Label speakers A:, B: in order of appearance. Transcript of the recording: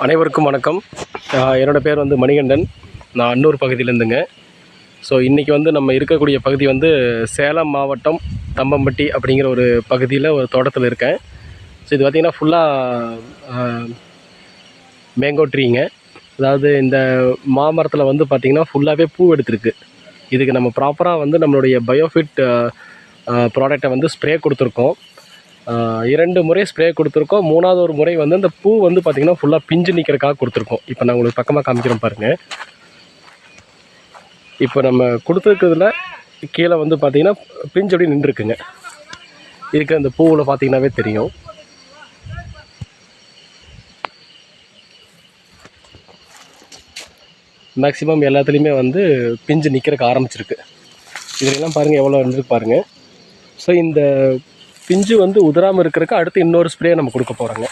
A: அனைவருக்கும் வணக்கம். என்னோடய பேர் வந்து மணிகண்டன். நான் அன்னூர் பகுதியிலேருந்துங்க. ஸோ இன்றைக்கி வந்து நம்ம இருக்கக்கூடிய பகுதி வந்து சேலம் மாவட்டம் தம்பம்பட்டி அப்படிங்கிற ஒரு பகுதியில் ஒரு தோட்டத்தில் இருக்கேன். ஸோ இது பார்த்திங்கன்னா ஃபுல்லாக மேங்கோ ட்ரீங்க. அதாவது இந்த மாமரத்தில் வந்து பார்த்திங்கன்னா ஃபுல்லாகவே பூ எடுத்துருக்கு. இதுக்கு நம்ம ப்ராப்பராக வந்து நம்மளுடைய பயோஃபிட் ப்ராடக்டை வந்து ஸ்ப்ரே கொடுத்துருக்கோம். 2 முறை ஸ்ப்ரே கொடுத்துருக்கோம். 3வது ஒரு முறை வந்து இந்த பூ வந்து பார்த்திங்கன்னா ஃபுல்லாக பிஞ்சு நிற்கிறக்காக கொடுத்துருக்கோம். இப்போ நான் உங்களுக்கு பக்கமாக காமிக்கிறேன் பாருங்கள். இப்போ நம்ம கொடுத்துருக்கிறதுல கீழே வந்து பார்த்திங்கன்னா பிஞ்சு அப்படி நின்றுருக்குங்க. இதுக்கு அந்த பூவில் பார்த்திங்கன்னாவே தெரியும். மேக்ஸிமம் எல்லாத்துலேயுமே வந்து பிஞ்சு நிற்கிறக்கு ஆரம்பிச்சிருக்கு. இதெல்லாம் பாருங்கள் எவ்வளோ இருந்துருக்கு பாருங்கள். ஸோ இந்த பிஞ்சு வந்து உதிராமல் இருக்கிறதுக்கு அடுத்து இன்னொரு ஸ்ப்ரே நம்ம கொடுக்க போகிறோங்க.